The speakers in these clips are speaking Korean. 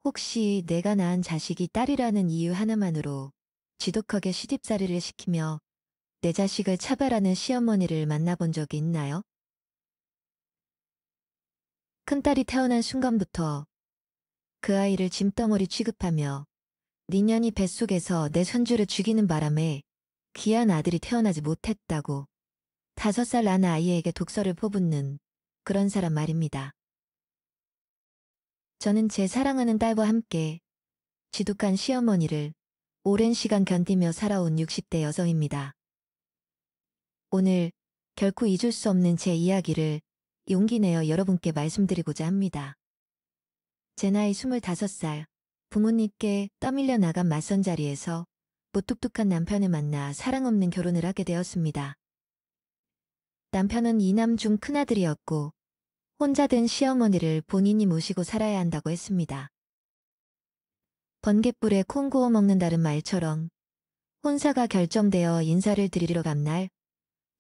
혹시 내가 낳은 자식이 딸이라는 이유 하나만으로 지독하게 시집살이를 시키며 내 자식을 차별하는 시어머니를 만나본 적이 있나요? 큰딸이 태어난 순간부터 그 아이를 짐덩어리 취급하며 니년이 뱃속에서 내 손주를 죽이는 바람에 귀한 아들이 태어나지 못했다고 5살 난 아이에게 독설을 퍼붓는 그런 사람 말입니다. 저는 제 사랑하는 딸과 함께 지독한 시어머니를 오랜 시간 견디며 살아온 60대 여성입니다. 오늘 결코 잊을 수 없는 제 이야기를 용기 내어 여러분께 말씀드리고자 합니다. 제 나이 25살, 부모님께 떠밀려 나간 맞선 자리에서 무뚝뚝한 남편을 만나 사랑 없는 결혼을 하게 되었습니다. 남편은 2남 중 큰아들이었고 혼자 된 시어머니를 본인이 모시고 살아야 한다고 했습니다. 번갯불에 콩 구워 먹는다는 말처럼 혼사가 결정되어 인사를 드리러 간 날,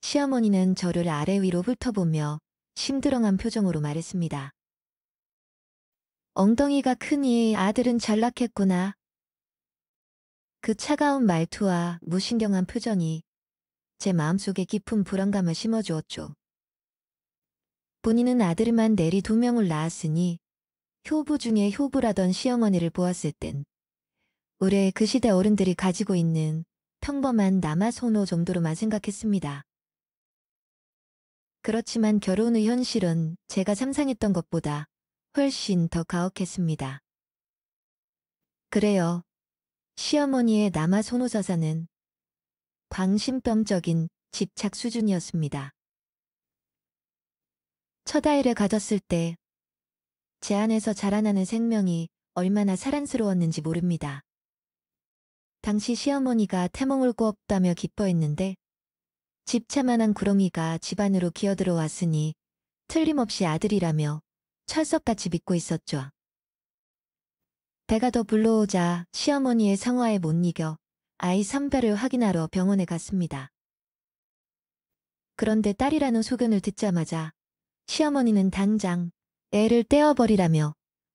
시어머니는 저를 아래 위로 훑어보며 심드렁한 표정으로 말했습니다. 엉덩이가 크니 아들은 잘났겠구나. 그 차가운 말투와 무신경한 표정이 제 마음속에 깊은 불안감을 심어주었죠. 본인은 아들만 내리 2명을 낳았으니 효부 중에 효부라던 시어머니를 보았을 땐 올해 그 시대 어른들이 가지고 있는 평범한 남아선호 정도로만 생각했습니다. 그렇지만 결혼 후 현실은 제가 상상했던 것보다 훨씬 더 가혹했습니다. 그래요. 시어머니의 남아선호 자산은 광신병적인 집착 수준이었습니다. 첫 아이를 가졌을 때 제 안에서 자라나는 생명이 얼마나 사랑스러웠는지 모릅니다. 당시 시어머니가 태몽을 꾸었다며 기뻐했는데 집채만한 구렁이가 집안으로 기어들어왔으니 틀림없이 아들이라며 철석같이 믿고 있었죠. 배가 더 불러오자 시어머니의 성화에 못 이겨 아이 선별을 확인하러 병원에 갔습니다. 그런데 딸이라는 소견을 듣자마자 시어머니는 당장 애를 떼어버리라며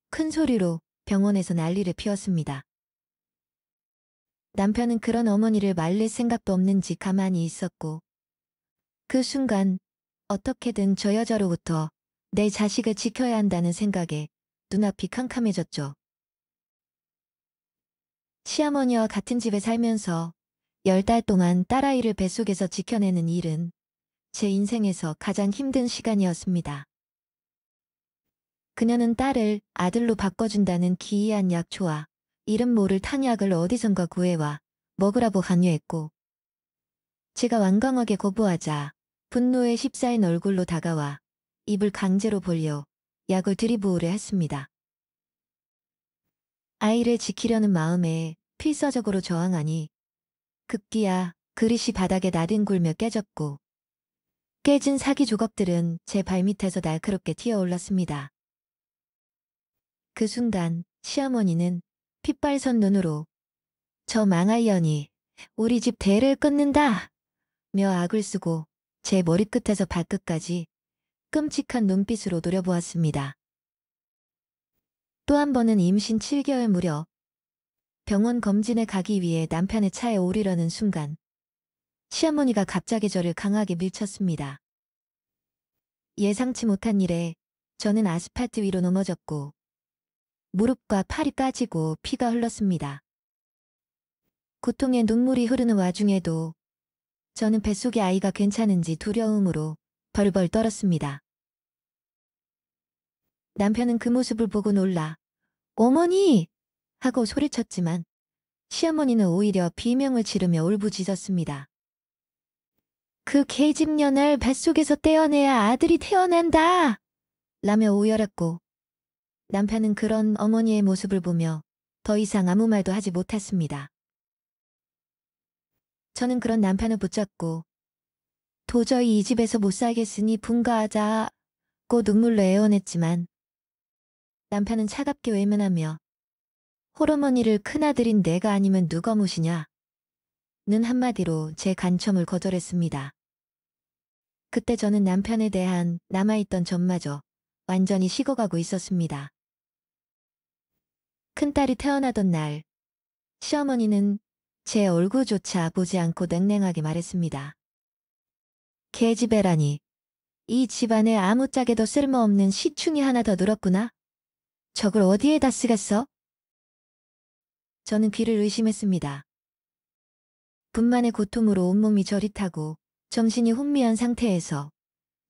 큰 소리로 병원에서 난리를 피웠습니다. 남편은 그런 어머니를 말릴 생각도 없는지 가만히 있었고 그 순간 어떻게든 저 여자로부터 내 자식을 지켜야 한다는 생각에 눈앞이 캄캄해졌죠. 시어머니와 같은 집에 살면서 10달 동안 딸아이를 뱃속에서 지켜내는 일은 제 인생에서 가장 힘든 시간이었습니다. 그녀는 딸을 아들로 바꿔준다는 기이한 약초와 이름 모를 탕약을 어디선가 구해와 먹으라고 강요했고 제가 완강하게 거부하자 분노에 휩싸인 얼굴로 다가와 입을 강제로 벌려 약을 들이부으려 했습니다. 아이를 지키려는 마음에 필사적으로 저항하니 급기야 그릇이 바닥에 나뒹굴며 깨졌고 깨진 사기 조각들은 제 발밑에서 날카롭게 튀어올랐습니다. 그 순간 시어머니는 핏발선 눈으로 저 망할년이 우리 집 대를 끊는다! 며 악을 쓰고 제 머리끝에서 발끝까지 끔찍한 눈빛으로 노려보았습니다. 또 한 번은 임신 7개월 무렵 병원 검진에 가기 위해 남편의 차에 오르려는 순간 시어머니가 갑자기 저를 강하게 밀쳤습니다. 예상치 못한 일에 저는 아스팔트 위로 넘어졌고 무릎과 팔이 까지고 피가 흘렀습니다. 고통에 눈물이 흐르는 와중에도 저는 뱃속의 아이가 괜찮은지 두려움으로 벌벌 떨었습니다. 남편은 그 모습을 보고 놀라 어머니! 하고 소리쳤지만 시어머니는 오히려 비명을 지르며 울부짖었습니다. 그 계집년을 뱃속에서 떼어내야 아들이 태어난다! 라며 오열했고 남편은 그런 어머니의 모습을 보며 더 이상 아무 말도 하지 못했습니다. 저는 그런 남편을 붙잡고 도저히 이 집에서 못 살겠으니 분가하자고 눈물로 애원했지만 남편은 차갑게 외면하며 홀어머니를 큰아들인 내가 아니면 누가 모시냐 는 한마디로 제 간첨을 거절했습니다. 그때 저는 남편에 대한 남아있던 정마저 완전히 식어가고 있었습니다. 큰딸이 태어나던 날, 시어머니는 제 얼굴조차 보지 않고 냉랭하게 말했습니다. 계집애라니, 이 집안에 아무짝에도 쓸모없는 시충이 하나 더 늘었구나. 저걸 어디에다 쓰겠어? 저는 귀를 의심했습니다. 분만의 고통으로 온몸이 저릿하고 정신이 혼미한 상태에서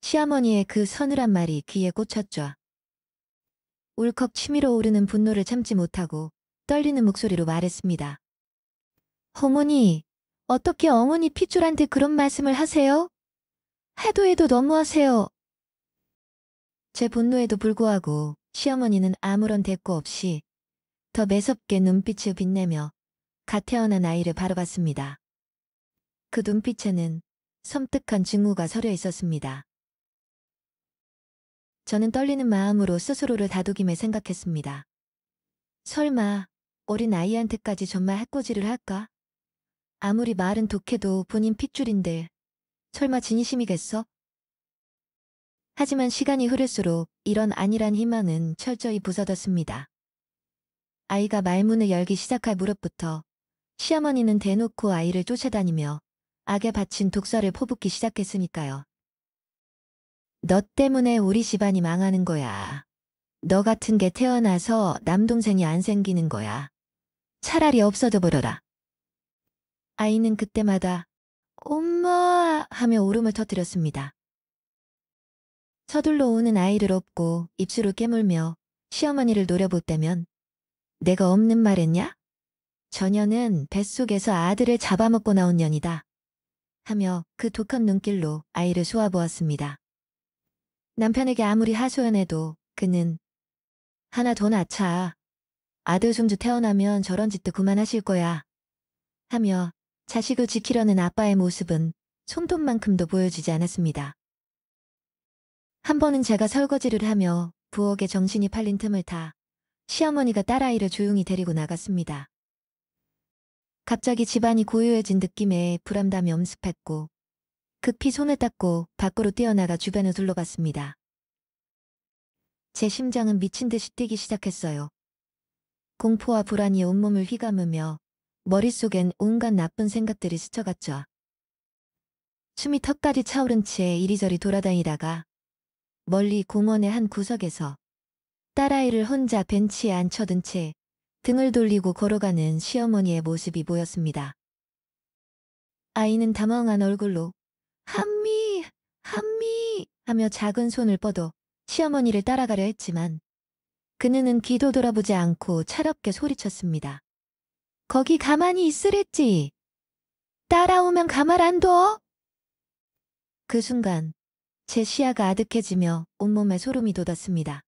시어머니의 그 서늘한 말이 귀에 꽂혔죠. 울컥 치밀어 오르는 분노를 참지 못하고 떨리는 목소리로 말했습니다. 어머니, 어떻게 어머니 핏줄한테 그런 말씀을 하세요? 해도 너무하세요. 제 분노에도 불구하고 시어머니는 아무런 대꾸 없이 더 매섭게 눈빛을 빛내며 갓 태어난 아이를 바라봤습니다. 그 눈빛에는 섬뜩한 증오가 서려 있었습니다. 저는 떨리는 마음으로 스스로를 다독이며 생각했습니다. 설마 어린 아이한테까지 정말 해코지를 할까? 아무리 말은 독해도 본인 핏줄인데 설마 진심이겠어? 하지만 시간이 흐를수록 이런 안일한 희망은 철저히 부서졌습니다. 아이가 말문을 열기 시작할 무렵부터 시어머니는 대놓고 아이를 쫓아다니며 악에 바친 독설을 퍼붓기 시작했으니까요. 너 때문에 우리 집안이 망하는 거야. 너 같은 게 태어나서 남동생이 안 생기는 거야. 차라리 없어져 버려라. 아이는 그때마다 엄마 하며 울음을 터뜨렸습니다. 서둘러 오는 아이를 업고 입술을 깨물며 시어머니를 노려보다면 내가 없는 말했냐? 저녀는 뱃속에서 아들을 잡아먹고 나온 년이다. 하며 그 독한 눈길로 아이를 쏘아보았습니다. 남편에게 아무리 하소연해도 그는 하나 더 낳자. 아들 손주 태어나면 저런 짓도 그만하실 거야. 하며 자식을 지키려는 아빠의 모습은 손톱만큼도 보여지지 않았습니다. 한 번은 제가 설거지를 하며 부엌에 정신이 팔린 틈을 타 시어머니가 딸아이를 조용히 데리고 나갔습니다. 갑자기 집안이 고요해진 느낌에 불안감이 엄습했고 급히 손을 닦고 밖으로 뛰어나가 주변을 둘러봤습니다. 제 심장은 미친 듯이 뛰기 시작했어요. 공포와 불안이 온몸을 휘감으며 머릿속엔 온갖 나쁜 생각들이 스쳐갔죠. 숨이 턱까지 차오른 채 이리저리 돌아다니다가 멀리 공원의 한 구석에서 딸아이를 혼자 벤치에 앉혀둔 채 등을 돌리고 걸어가는 시어머니의 모습이 보였습니다. 아이는 당황한 얼굴로 한미 하며 작은 손을 뻗어 시어머니를 따라가려 했지만 그녀는 뒤도 돌아보지 않고 차갑게 소리쳤습니다. 거기 가만히 있으랬지. 따라오면 가만 안 둬. 그 순간 제 시야가 아득해지며 온몸에 소름이 돋았습니다.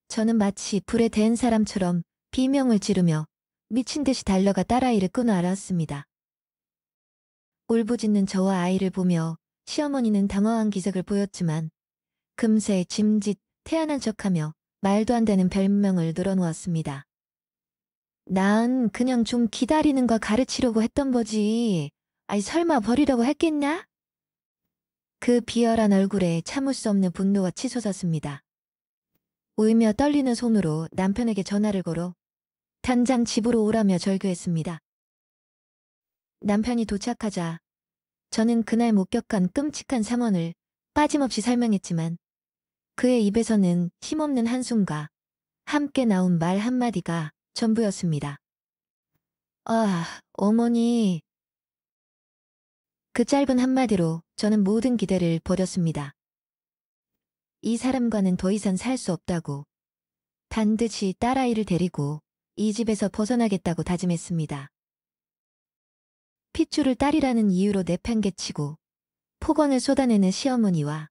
저는 마치 불에 댄 사람처럼 비명을 지르며 미친 듯이 달려가 딸아이를 끊어 안았습니다. 울부짖는 저와 아이를 보며 시어머니는 당황한 기색을 보였지만 금세 짐짓 태연한 척하며 말도 안 되는 별명을 늘어놓았습니다. 난 그냥 좀 기다리는 거 가르치려고 했던 거지. 아이 설마 버리려고 했겠냐? 그 비열한 얼굴에 참을 수 없는 분노가 치솟았습니다. 울며 떨리는 손으로 남편에게 전화를 걸어 당장 집으로 오라며 절규했습니다. 남편이 도착하자 저는 그날 목격한 끔찍한 상황을 빠짐없이 설명했지만 그의 입에서는 힘없는 한숨과 함께 나온 말 한마디가 전부였습니다. 아, 어머니. 그 짧은 한마디로 저는 모든 기대를 버렸습니다. 이 사람과는 더 이상 살 수 없다고 반드시 딸아이를 데리고 이 집에서 벗어나겠다고 다짐했습니다. 핏줄을 딸이라는 이유로 내팽개치고 폭언을 쏟아내는 시어머니와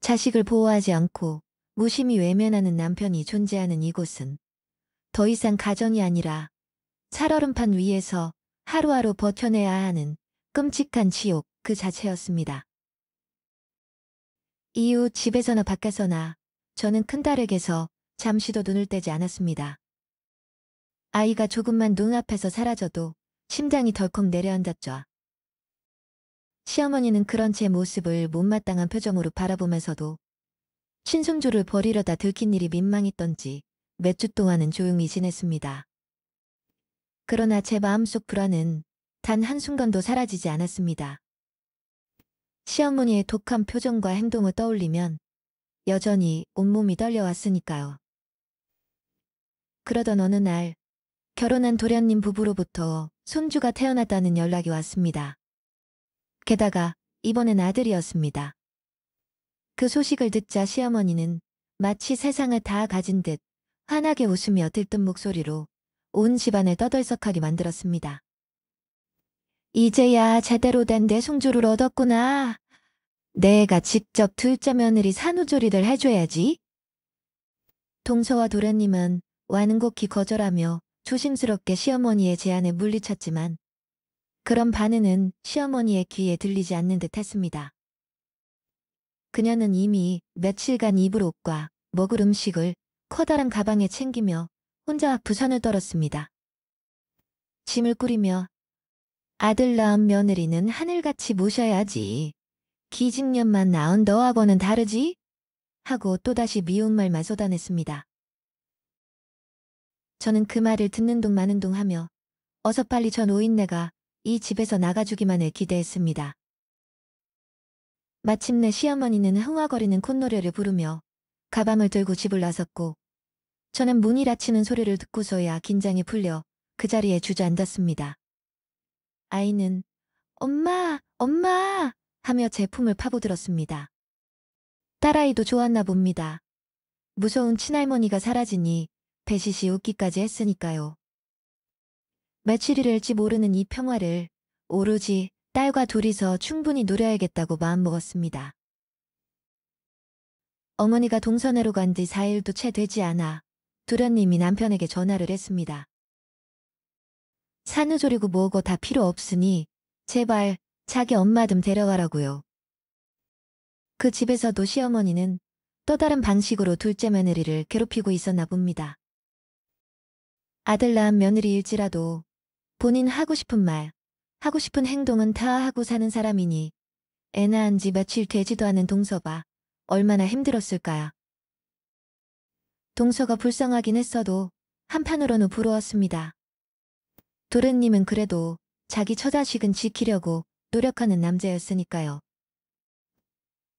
자식을 보호하지 않고 무심히 외면하는 남편이 존재하는 이곳은 더 이상 가정이 아니라 살얼음판 위에서 하루하루 버텨내야 하는 끔찍한 지옥 그 자체였습니다. 이후 집에서나 밖에서나 저는 큰딸에게서 잠시도 눈을 떼지 않았습니다. 아이가 조금만 눈앞에서 사라져도 심장이 덜컥 내려앉았죠. 시어머니는 그런 제 모습을 못마땅한 표정으로 바라보면서도 친손주를 버리려다 들킨 일이 민망했던지 몇 주 동안은 조용히 지냈습니다. 그러나 제 마음속 불안은 단 한순간도 사라지지 않았습니다. 시어머니의 독한 표정과 행동을 떠올리면 여전히 온몸이 떨려왔으니까요. 그러던 어느 날 결혼한 도련님 부부로부터 손주가 태어났다는 연락이 왔습니다. 게다가 이번엔 아들이었습니다. 그 소식을 듣자 시어머니는 마치 세상을 다 가진 듯 환하게 웃으며 들뜬 목소리로 온 집안을 떠들썩하게 만들었습니다. 이제야 제대로 된 내 손주를 얻었구나. 내가 직접 둘째 며느리 산후조리를 해줘야지. 동서와 도련님은 완곡히 거절하며 조심스럽게 시어머니의 제안에 물리쳤지만 그런 반응은 시어머니의 귀에 들리지 않는 듯 했습니다. 그녀는 이미 며칠간 입을 옷과 먹을 음식을 커다란 가방에 챙기며 혼자 부산을 떨었습니다. 짐을 꾸리며 아들 낳은 며느리는 하늘같이 모셔야지. 기직년만 낳은 너하고는 다르지? 하고 또다시 미운 말만 쏟아냈습니다. 저는 그 말을 듣는 둥 마는 둥 하며 어서 빨리 저 노인네가 이 집에서 나가주기만을 기대했습니다. 마침내 시어머니는 흥얼거리는 콧노래를 부르며 가방을 들고 집을 나섰고 저는 문이 닫히는 소리를 듣고서야 긴장이 풀려 그 자리에 주저앉았습니다. 아이는 엄마, 엄마 하며 제 품을 파고들었습니다. 딸아이도 좋았나 봅니다. 무서운 친할머니가 사라지니 배시시 웃기까지 했으니까요. 며칠이 될지 모르는 이 평화를 오로지 딸과 둘이서 충분히 누려야겠다고 마음먹었습니다. 어머니가 동선회로 간 지 4일도 채 되지 않아 도련님이 남편에게 전화를 했습니다. 산후조리고 뭐고 다 필요 없으니 제발 자기 엄마 좀 데려가라고요. 그 집에서도 시어머니는 또 다른 방식으로 둘째 며느리를 괴롭히고 있었나 봅니다. 아들 낳은 며느리일지라도 본인 하고 싶은 말, 하고 싶은 행동은 다 하고 사는 사람이니 애 낳은 지 며칠 되지도 않은 동서가 얼마나 힘들었을까요? 동서가 불쌍하긴 했어도 한편으로는 부러웠습니다. 도련님은 그래도 자기 처자식은 지키려고 노력하는 남자였으니까요.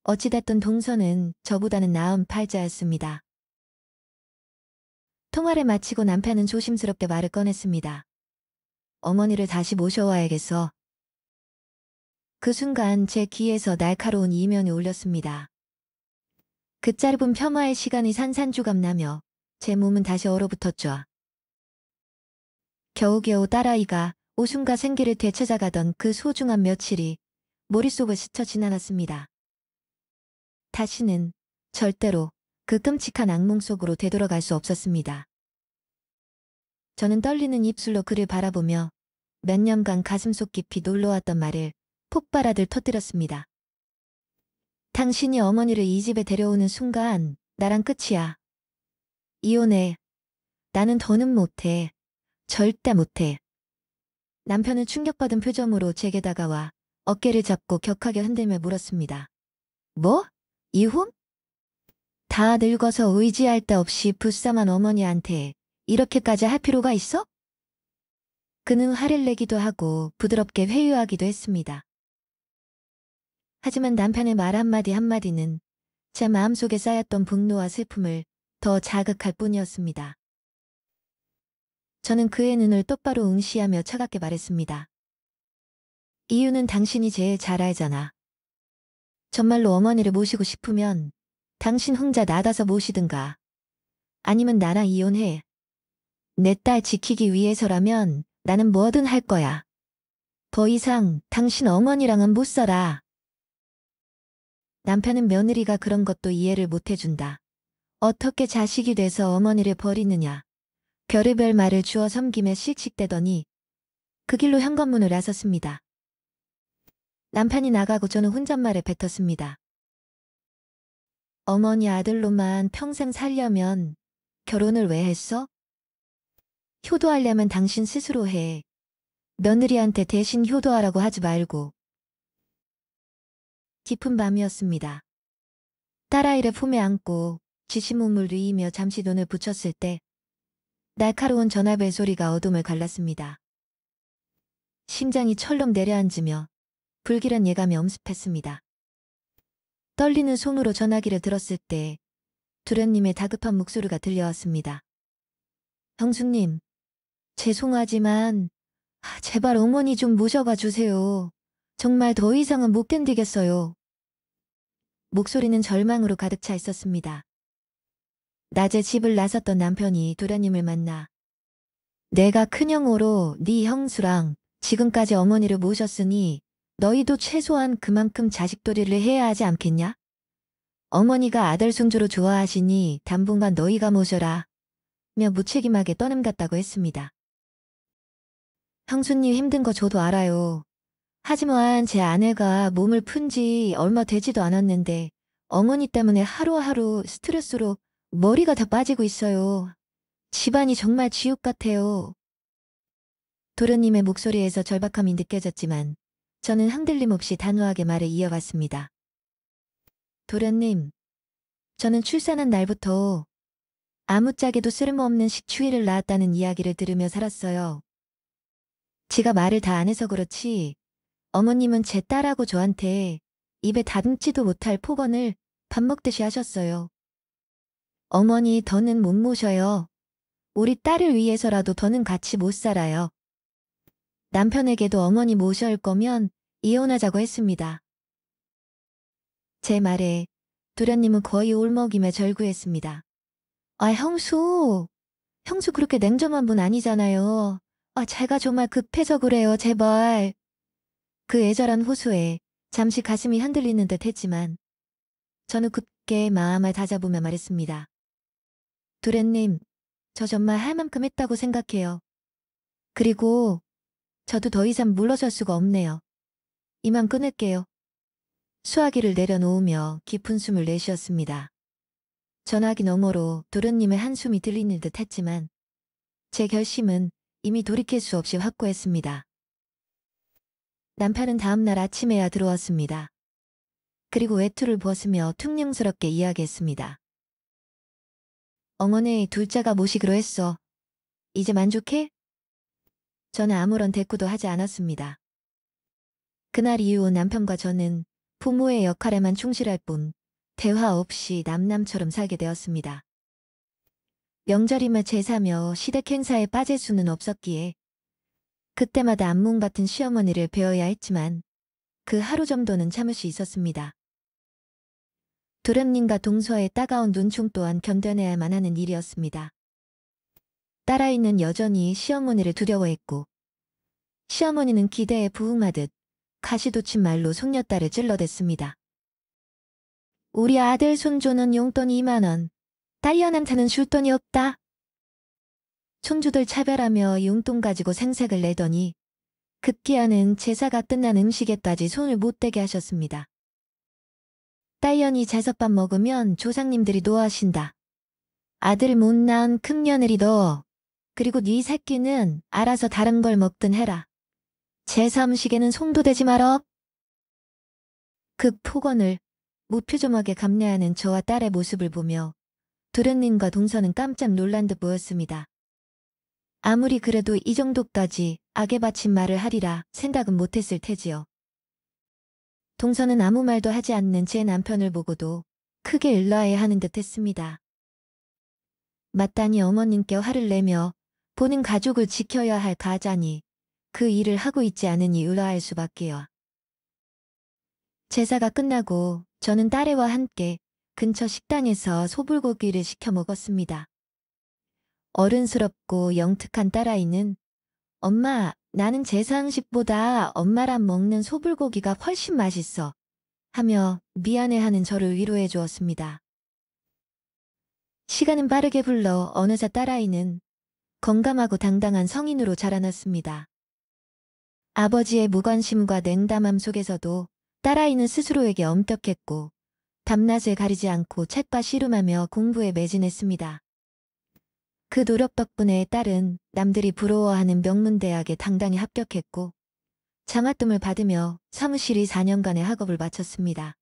어찌됐든 동서는 저보다는 나은 팔자였습니다. 통화를 마치고 남편은 조심스럽게 말을 꺼냈습니다. 어머니를 다시 모셔와야겠어. 그 순간 제 귀에서 날카로운 이면이 울렸습니다. 그 짧은 폄하의 시간이 산산조각 나며 제 몸은 다시 얼어붙었죠. 겨우겨우 딸아이가 오순과 생기를 되찾아가던 그 소중한 며칠이 머릿속을 스쳐 지나갔습니다. 다시는 절대로 그 끔찍한 악몽 속으로 되돌아갈 수 없었습니다. 저는 떨리는 입술로 그를 바라보며 몇 년간 가슴속 깊이 놀러왔던 말을 폭발하듯 터뜨렸습니다. 당신이 어머니를 이 집에 데려오는 순간 나랑 끝이야. 이혼해. 나는 더는 못해. 절대 못해. 남편은 충격받은 표정으로 제게 다가와 어깨를 잡고 격하게 흔들며 물었습니다. 뭐? 이혼? 다 늙어서 의지할 데 없이 불쌍한 어머니한테 이렇게까지 할 필요가 있어? 그는 화를 내기도 하고 부드럽게 회유하기도 했습니다. 하지만 남편의 말 한마디 한마디는 제 마음속에 쌓였던 분노와 슬픔을 더 자극할 뿐이었습니다. 저는 그의 눈을 똑바로 응시하며 차갑게 말했습니다. 이유는 당신이 제일 잘 알잖아. 정말로 어머니를 모시고 싶으면 당신 혼자 나가서 모시든가 아니면 나랑 이혼해. 내 딸 지키기 위해서라면 나는 뭐든 할 거야. 더 이상 당신 어머니랑은 못 살아. 남편은 며느리가 그런 것도 이해를 못 해준다. 어떻게 자식이 돼서 어머니를 버리느냐. 별의별 말을 주워 섬기며 씩씩대더니 그 길로 현관문을 나섰습니다. 남편이 나가고 저는 혼잣말을 뱉었습니다. 어머니 아들로만 평생 살려면 결혼을 왜 했어? 효도하려면 당신 스스로 해. 며느리한테 대신 효도하라고 하지 말고. 깊은 밤이었습니다. 딸아이를 품에 안고 쥐심음을 누이며 잠시 눈을 붙였을 때 날카로운 전화벨 소리가 어둠을 갈랐습니다. 심장이 철렁 내려앉으며 불길한 예감이 엄습했습니다. 떨리는 손으로 전화기를 들었을 때 도련님의 다급한 목소리가 들려왔습니다. 형수님, 죄송하지만 제발 어머니 좀 모셔가 주세요. 정말 더 이상은 못 견디겠어요. 목소리는 절망으로 가득 차 있었습니다. 낮에 집을 나섰던 남편이 도련님을 만나 내가 큰형으로 네 형수랑 지금까지 어머니를 모셨으니 너희도 최소한 그만큼 자식도리를 해야 하지 않겠냐? 어머니가 아들 손주로 좋아하시니 당분간 너희가 모셔라 며 무책임하게 떠남 같다고 했습니다. 형수님 힘든 거 저도 알아요. 하지만 제 아내가 몸을 푼 지 얼마 되지도 않았는데 어머니 때문에 하루하루 스트레스로 머리가 다 빠지고 있어요. 집안이 정말 지옥 같아요. 도련님의 목소리에서 절박함이 느껴졌지만 저는 흔들림 없이 단호하게 말을 이어갔습니다. 도련님, 저는 출산한 날부터 아무짝에도 쓸모없는 식추위를 낳았다는 이야기를 들으며 살았어요. 지가 말을 다 안 해서 그렇지 어머님은 제 딸하고 저한테 입에 다듬지도 못할 폭언을 밥 먹듯이 하셨어요. 어머니 더는 못 모셔요. 우리 딸을 위해서라도 더는 같이 못 살아요. 남편에게도 어머니 모셔올 거면 이혼하자고 했습니다. 제 말에 도련님은 거의 울먹이며 절구했습니다. 형수 그렇게 냉정한 분 아니잖아요. 제가 정말 급해서 그래요, 제발. 그 애절한 호소에 잠시 가슴이 흔들리는 듯 했지만 저는 굳게 마음을 다잡으며 말했습니다. 도련님, 저 정말 할 만큼 했다고 생각해요. 그리고 저도 더 이상 물러설 수가 없네요. 이만 끊을게요. 수화기를 내려놓으며 깊은 숨을 내쉬었습니다. 전화기 너머로 도련님의 한숨이 들리는 듯 했지만 제 결심은 이미 돌이킬 수 없이 확고했습니다. 남편은 다음날 아침에야 들어왔습니다. 그리고 외투를 벗으며 퉁명스럽게 이야기했습니다. 어머니, 둘째가 모시기로 했어. 이제 만족해? 저는 아무런 대꾸도 하지 않았습니다. 그날 이후 남편과 저는 부모의 역할에만 충실할 뿐 대화 없이 남남처럼 살게 되었습니다. 명절이며 제사며 시댁 행사에 빠질 수는 없었기에 그때마다 안문 같은 시어머니를 배워야 했지만 그 하루 정도는 참을 수 있었습니다. 도련님과 동서의 따가운 눈총 또한 견뎌내야만 하는 일이었습니다. 딸아이는 여전히 시어머니를 두려워했고 시어머니는 기대에 부응하듯 가시돋친 말로 손녀딸을 찔러댔습니다. 우리 아들 손주는 용돈 2만 원, 딸년한테는 줄 돈이 없다. 손주들 차별하며 용돈 가지고 생색을 내더니 급기야는 제사가 끝난 음식에까지 손을 못 대게 하셨습니다. 딸년이 제석밥 먹으면 조상님들이 노하신다. 아들 못 낳은 큰 며느리 너, 그리고 네 새끼는 알아서 다른 걸 먹든 해라. 제사 음식에는 손도 대지 말어. 그 폭언을 무표정하게 감내하는 저와 딸의 모습을 보며 도련님과 동서는 깜짝 놀란 듯 보였습니다. 아무리 그래도 이 정도까지 악에 바친 말을 하리라 생각은 못했을 테지요. 동서는 아무 말도 하지 않는 제 남편을 보고도 크게 일러야 하는 듯 했습니다. 마땅히 어머님께 화를 내며 보는 가족을 지켜야 할 가장이 그 일을 하고 있지 않으니 의아할 수밖에요. 제사가 끝나고 저는 딸애와 함께 근처 식당에서 소불고기를 시켜 먹었습니다. 어른스럽고 영특한 딸아이는 엄마, 나는 제사 음식보다 엄마랑 먹는 소불고기가 훨씬 맛있어 하며 미안해하는 저를 위로해 주었습니다. 시간은 빠르게 흘러 어느새 딸아이는 건강하고 당당한 성인으로 자라났습니다. 아버지의 무관심과 냉담함 속에서도 딸아이는 스스로에게 엄격했고 밤낮을 가리지 않고 책과 씨름하며 공부에 매진했습니다. 그 노력 덕분에 딸은 남들이 부러워하는 명문대학에 당당히 합격했고 장학금을 받으며 사무실이 4년간의 학업을 마쳤습니다.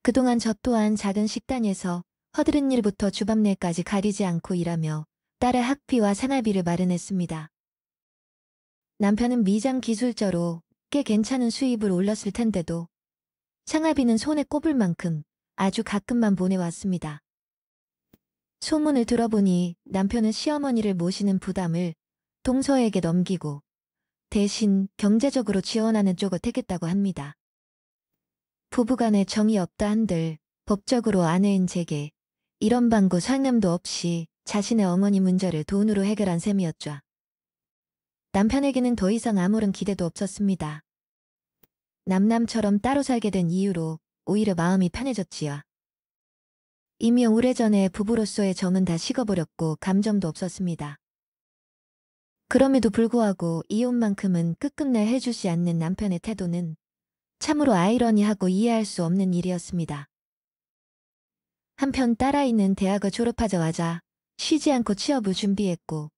그동안 저 또한 작은 식당에서 허드렛 일부터 주방일까지 가리지 않고 일하며 딸의 학비와 생활비를 마련했습니다. 남편은 미장 기술자로 꽤 괜찮은 수입을 올렸을 텐데도 생활비는 손에 꼽을 만큼 아주 가끔만 보내왔습니다. 소문을 들어보니 남편은 시어머니를 모시는 부담을 동서에게 넘기고 대신 경제적으로 지원하는 쪽을 택했다고 합니다. 부부간에 정이 없다 한들 법적으로 아내인 제게 이런 방구 상념도 없이 자신의 어머니 문제를 돈으로 해결한 셈이었죠. 남편에게는 더 이상 아무런 기대도 없었습니다. 남남처럼 따로 살게 된 이유로 오히려 마음이 편해졌지요. 이미 오래전에 부부로서의 정은 다 식어버렸고 감정도 없었습니다. 그럼에도 불구하고 이혼만큼은 끝끝내 해주지 않는 남편의 태도는 참으로 아이러니하고 이해할 수 없는 일이었습니다. 한편 딸아이는 대학을 졸업하자마자 쉬지 않고 취업을 준비했고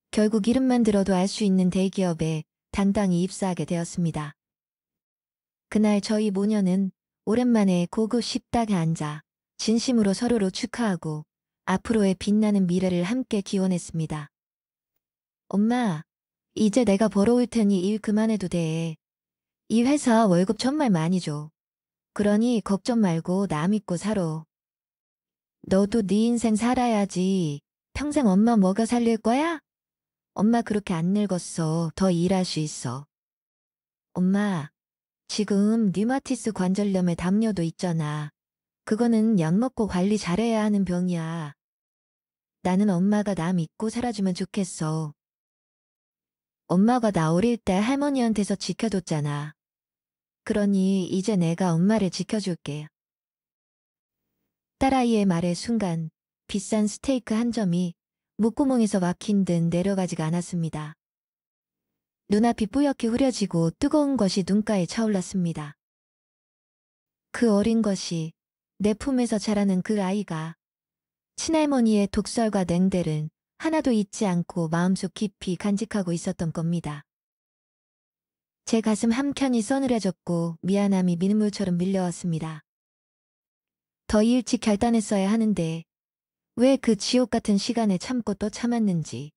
결국 이름만 들어도 알 수 있는 대기업에 당당히 입사하게 되었습니다. 그날 저희 모녀는 오랜만에 고급 식탁에 앉아 진심으로 서로를 축하하고 앞으로의 빛나는 미래를 함께 기원했습니다. 엄마, 이제 내가 벌어올 테니 일 그만해도 돼. 이 회사 월급 정말 많이 줘. 그러니 걱정 말고 나 믿고 살아. 너도 네 인생 살아야지. 평생 엄마 먹여 살릴 거야? 엄마 그렇게 안 늙었어. 더 일할 수 있어. 엄마, 지금 류마티스 관절염에 담요도 있잖아. 그거는 약 먹고 관리 잘해야 하는 병이야. 나는 엄마가 나 믿고 살아주면 좋겠어. 엄마가 나 어릴 때 할머니한테서 지켜줬잖아. 그러니 이제 내가 엄마를 지켜줄게. 딸아이의 말의 순간 비싼 스테이크 한 점이 목구멍에서 막힌 듯 내려가지가 않았습니다. 눈앞이 뿌옇게 흐려지고 뜨거운 것이 눈가에 차올랐습니다. 그 어린 것이 내 품에서 자라는 그 아이가 친할머니의 독설과 냉대를 하나도 잊지 않고 마음속 깊이 간직하고 있었던 겁니다. 제 가슴 한켠이 서늘해졌고 미안함이 민물처럼 밀려왔습니다. 더 일찍 결단했어야 하는데 왜 그 지옥 같은 시간에 참고 또 참았는지,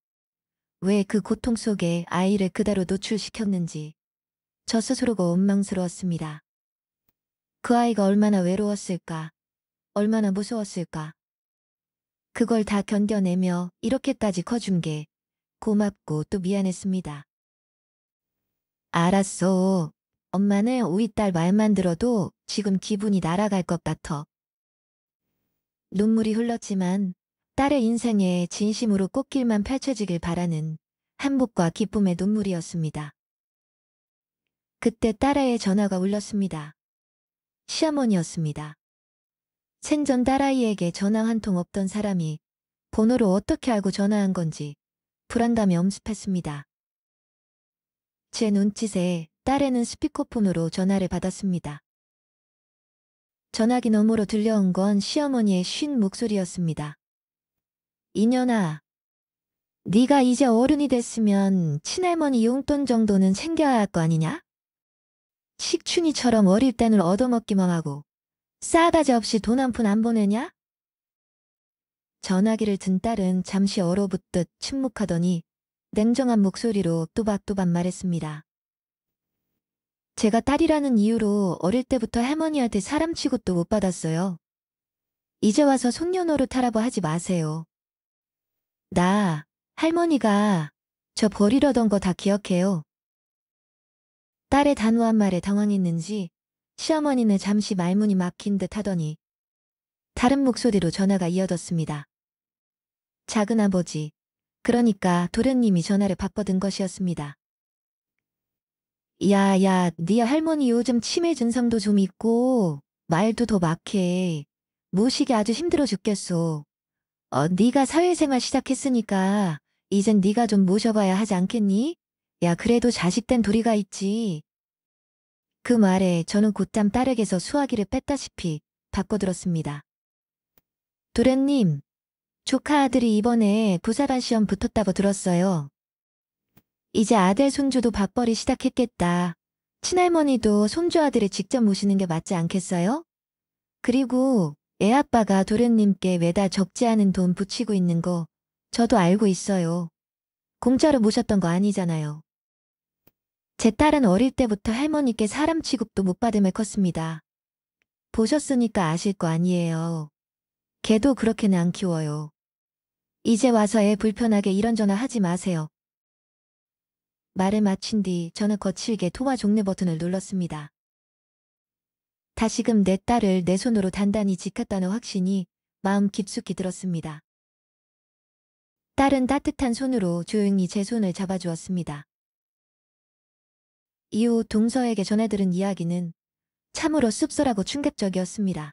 왜 그 고통 속에 아이를 그대로 노출시켰는지 저 스스로가 원망스러웠습니다. 그 아이가 얼마나 외로웠을까, 얼마나 무서웠을까. 그걸 다 견뎌내며 이렇게까지 커준 게 고맙고 또 미안했습니다. 알았어. 엄마는 우리 딸 말만 들어도 지금 기분이 날아갈 것 같아. 눈물이 흘렀지만 딸의 인생에 진심으로 꽃길만 펼쳐지길 바라는 행복과 기쁨의 눈물이었습니다. 그때 딸아이의 전화가 울렸습니다. 시어머니였습니다. 생전 딸아이에게 전화 한 통 없던 사람이 번호를 어떻게 알고 전화한 건지 불안감이 엄습했습니다. 제 눈짓에 딸애는 스피커폰으로 전화를 받았습니다. 전화기 너머로 들려온 건 시어머니의 쉰 목소리였습니다. 이년아, 네가 이제 어른이 됐으면 친할머니 용돈 정도는 챙겨야 할 거 아니냐? 식춘이처럼 어릴 때는 얻어먹기만 하고 싸가지 없이 돈 한 푼 안 보내냐? 전화기를 든 딸은 잠시 얼어붙듯 침묵하더니 냉정한 목소리로 또박또박 말했습니다. 제가 딸이라는 이유로 어릴 때부터 할머니한테 사람 취급도 못 받았어요. 이제 와서 손녀 노릇하라고 하지 마세요. 나, 할머니가 저 버리려던 거 다 기억해요. 딸의 단호한 말에 당황했는지 시어머니는 잠시 말문이 막힌 듯 하더니 다른 목소리로 전화가 이어졌습니다. 작은아버지, 그러니까 도련님이 전화를 바꿔든 것이었습니다. 야야, 네 할머니 요즘 치매 증상도 좀 있고 말도 더 막해. 모시기 아주 힘들어 죽겠어. 네가 사회생활 시작했으니까 이젠 네가 좀 모셔봐야 하지 않겠니? 야, 그래도 자식된 도리가 있지. 그 말에 저는 곧장 딸에게서 수화기를 뺐다시피 바꿔들었습니다. 도련님, 조카 아들이 이번에 부사관 시험 붙었다고 들었어요. 이제 아들 손주도 밥벌이 시작했겠다. 친할머니도 손주 아들을 직접 모시는 게 맞지 않겠어요? 그리고 애 아빠가 도련님께 매달 적지 않은 돈 붙이고 있는 거 저도 알고 있어요. 공짜로 모셨던 거 아니잖아요. 제 딸은 어릴 때부터 할머니께 사람 취급도 못 받으며 컸습니다. 보셨으니까 아실 거 아니에요. 걔도 그렇게는 안 키워요. 이제 와서 애 불편하게 이런저런 하지 마세요. 말을 마친 뒤 저는 거칠게 통화 종료 버튼을 눌렀습니다. 다시금 내 딸을 내 손으로 단단히 지켰다는 확신이 마음 깊숙이 들었습니다. 딸은 따뜻한 손으로 조용히 제 손을 잡아주었습니다. 이후 동서에게 전해들은 이야기는 참으로 씁쓸하고 충격적이었습니다.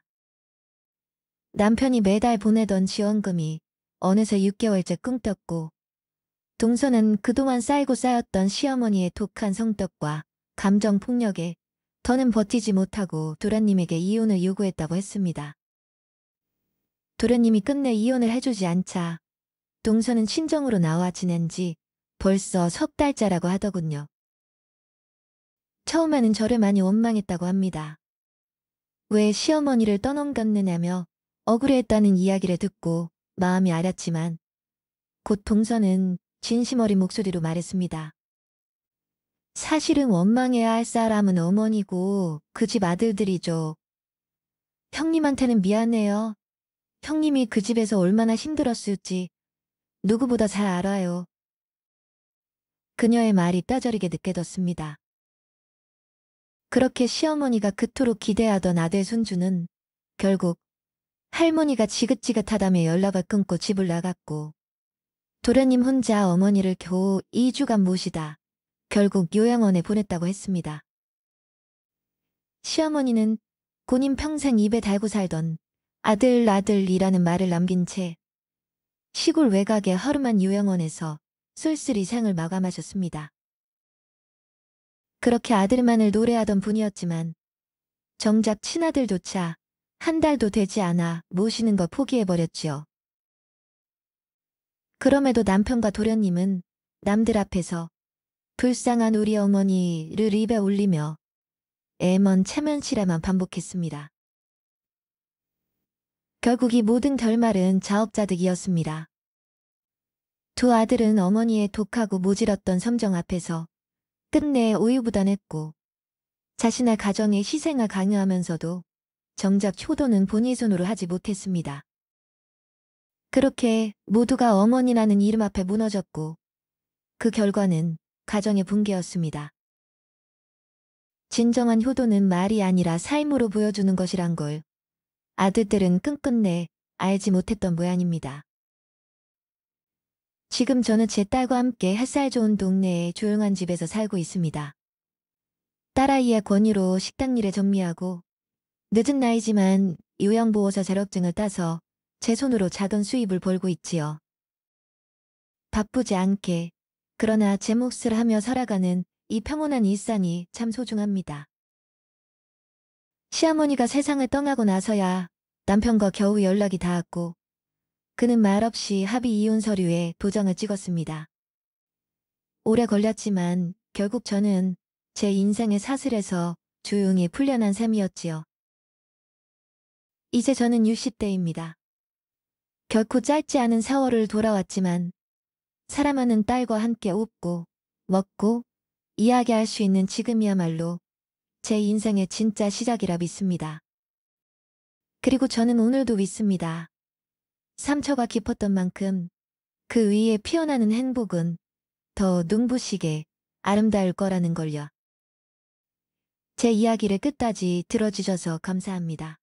남편이 매달 보내던 지원금이 어느새 6개월째 끊겼고, 동서는 그동안 쌓이고 쌓였던 시어머니의 독한 성격과 감정폭력에 더는 버티지 못하고 도련님에게 이혼을 요구했다고 했습니다. 도련님이 끝내 이혼을 해주지 않자 동서는 친정으로 나와 지낸 지 벌써 석 달째라고 하더군요. 처음에는 저를 많이 원망했다고 합니다. 왜 시어머니를 떠넘겼느냐며 억울해했다는 이야기를 듣고 마음이 아렸지만 곧 동서는 진심 어린 목소리로 말했습니다. 사실은 원망해야 할 사람은 어머니고 그 집 아들들이죠. 형님한테는 미안해요. 형님이 그 집에서 얼마나 힘들었을지 누구보다 잘 알아요. 그녀의 말이 뼈저리게 느껴졌습니다. 그렇게 시어머니가 그토록 기대하던 아들 손주는 결국 할머니가 지긋지긋하다며 연락을 끊고 집을 나갔고, 도련님 혼자 어머니를 겨우 2주간 모시다 결국 요양원에 보냈다고 했습니다. 시어머니는 본인 평생 입에 달고 살던 아들이라는 말을 남긴 채 시골 외곽의 허름한 요양원에서 쓸쓸히 생을 마감하셨습니다. 그렇게 아들만을 노래하던 분이었지만 정작 친아들조차 한 달도 되지 않아 모시는 걸 포기해버렸지요. 그럼에도 남편과 도련님은 남들 앞에서 불쌍한 우리 어머니를 입에 올리며 애먼 체면치레만 반복했습니다. 결국 이 모든 결말은 자업자득이었습니다. 두 아들은 어머니의 독하고 모질었던 섬정 앞에서 끝내 우유부단했고, 자신의 가정에 희생을 강요하면서도 정작 효도는 본인 손으로 하지 못했습니다. 그렇게 모두가 어머니라는 이름 앞에 무너졌고, 그 결과는 가정의 붕괴였습니다. 진정한 효도는 말이 아니라 삶으로 보여주는 것이란 걸 아들들은 끝끝내 알지 못했던 모양입니다. 지금 저는 제 딸과 함께 햇살 좋은 동네의 조용한 집에서 살고 있습니다. 딸아이의 권유로 식당 일에 정리하고 늦은 나이지만 요양보호사 자격증을 따서 제 손으로 작은 수입을 벌고 있지요. 바쁘지 않게 그러나 제 몫을 하며 살아가는 이 평온한 일상이 참 소중합니다. 시어머니가 세상을 떠나고 나서야 남편과 겨우 연락이 닿았고, 그는 말없이 합의 이혼 서류에 도장을 찍었습니다. 오래 걸렸지만 결국 저는 제 인생의 사슬에서 조용히 풀려난 셈이었지요. 이제 저는 60대입니다. 결코 짧지 않은 세월을 돌아왔지만 사랑하는 딸과 함께 웃고 먹고 이야기할 수 있는 지금이야말로 제 인생의 진짜 시작이라 믿습니다. 그리고 저는 오늘도 믿습니다. 상처가 깊었던 만큼 그 위에 피어나는 행복은 더 눈부시게 아름다울 거라는 걸요. 제 이야기를 끝까지 들어주셔서 감사합니다.